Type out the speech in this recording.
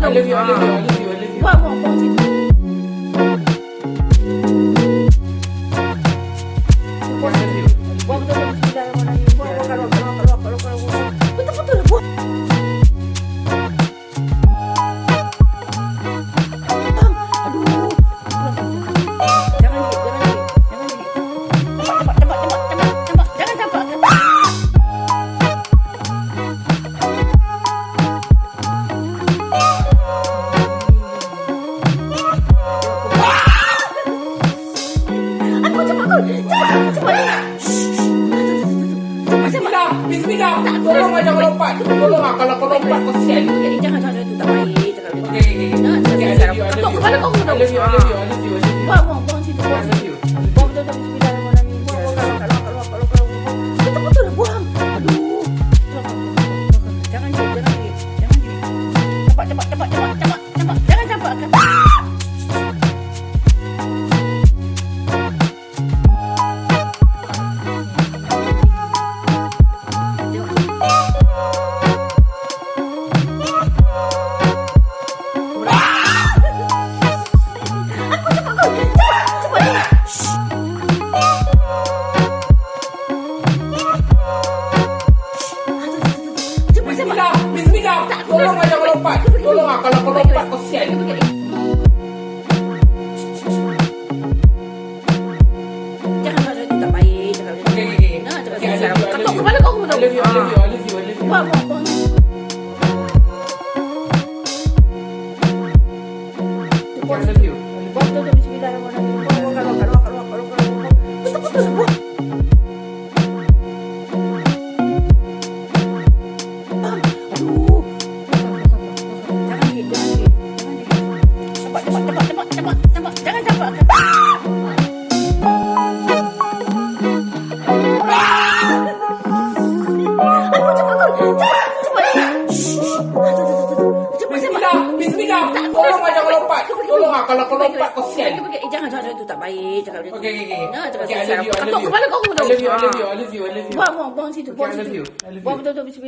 I love you, I love you, I love you, I love you. Buang situ. I love you. Buang betul bismillahirrahmanirrahim. Buang keluar. Betul buang. Aduh. Jangan gini. Tembak. Jangan campak. Bismillah. Tolong aja kau lompat. Tolong kalau kau lompat kau sial. Jangan itu tak baik. Okay. Ketuk kepala kau. I love you, I love you, I love you, I love you. Buang situ. I love you. Buang betul bismillahirrahmanirrahim. Buang betul buang. Aduh. Jangan gini. Cepat. Jangan campak. Bismillah. Tolong aja kau lompat. Tolong kalau kau lompat kau sial. Jangan itu tak baik. Okay. Ketuk kepala kau. I love you, I love you, I love you, I love you. Buang. I love you. Buang betul bismillahirrahmanirrahim. Keluar. Betul buang. Aduh. Jangan gini. Cepat. Jangan campak. Bismillah. Tolong aja kau lompat. Tolong kalau kau lompat kau sial. Jangan itu tak baik. Okay. Ketuk kepala kau. I love you, I love you, I love you, I love you. Buang situ. I love you, I love you. Buang betul bismillah.